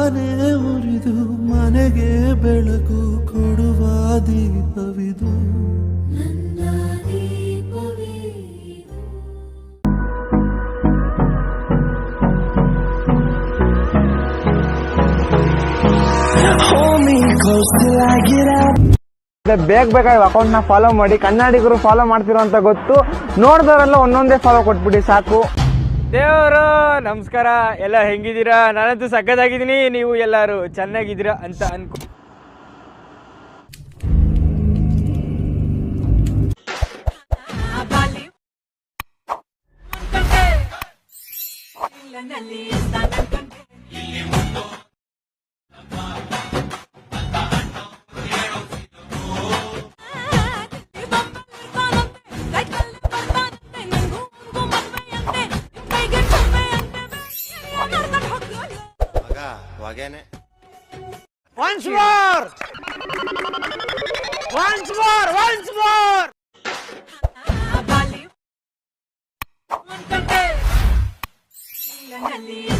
ತಾನೇ ಉರಿದು ಮನೆಗೆ ಬೆಳಕು ಕೊಡುವ ದೀಪವಿದು. ಬೇಗ ಅಕೌಂಟ್ ನ ಫಾಲೋ ಮಾಡಿ. ಕನ್ನಡಿಗರು ಫಾಲೋ ಮಾಡ್ತಿರೋ ಅಂತ ಗೊತ್ತು, ನೋಡಿದವರೆಲ್ಲ ಒಂದೊಂದೇ ಫಾಲೋ ಕೊಟ್ಬಿಡಿ ಸಾಕು. ದೇವರು ನಮಸ್ಕಾರ, ಎಲ್ಲ ಹೆಂಗಿದ್ದೀರಾ? ನಾನಂತೂ ಸಕ್ಕತ್ತಾಗಿದ್ದೀನಿ, ನೀವು ಎಲ್ಲರೂ ಚೆನ್ನಾಗಿದ್ದೀರಾ ಅಂತ ಅನ್ಕೊ. Once more! Once more! Once more! Bali,